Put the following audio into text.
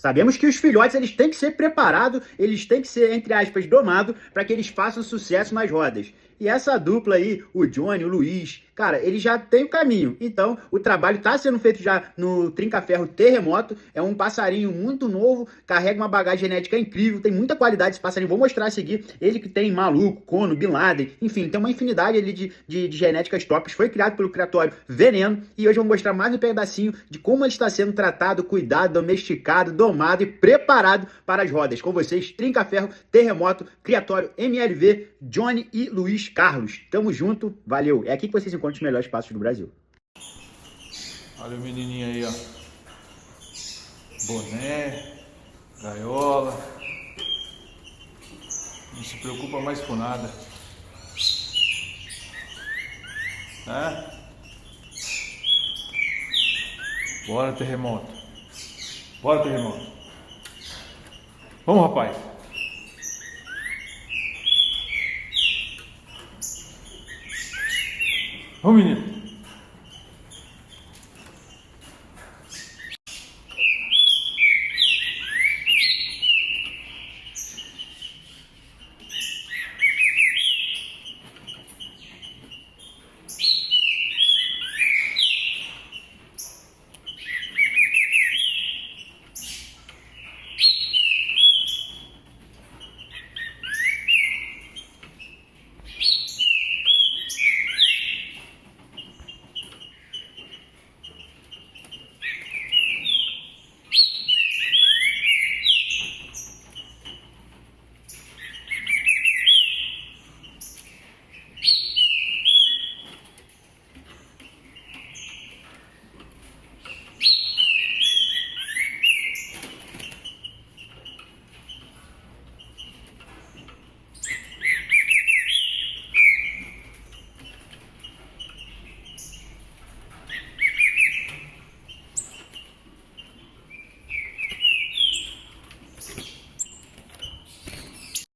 Sabemos que os filhotes eles têm que ser preparados, eles têm que ser, entre aspas, domados para que eles façam sucesso nas rodas. E essa dupla aí, o Johnny, o Luiz, cara, eles já têm o caminho. Então, o trabalho está sendo feito já no Trinca-Ferro Terremoto. É um passarinho muito novo, carrega uma bagagem genética incrível, tem muita qualidade esse passarinho. Vou mostrar a seguir. Ele que tem Maluco, Cono, Bin Laden, enfim, tem uma infinidade ali de genéticas tops. Foi criado pelo criatório Veneno. E hoje eu vou mostrar mais um pedacinho de como ele está sendo tratado, cuidado, domesticado, domado e preparado para as rodas. Com vocês, Trinca-Ferro Terremoto, criatório MLV, Johnny e Luiz Carlos. Tamo junto, valeu. É aqui que vocês encontram os melhores passos do Brasil. Olha o menininho aí, ó. Boné, gaiola. Não se preocupa mais com nada. Né? Bora, Terremoto. Bora, Terremoto. Vamos, rapaz. Vamos, menino.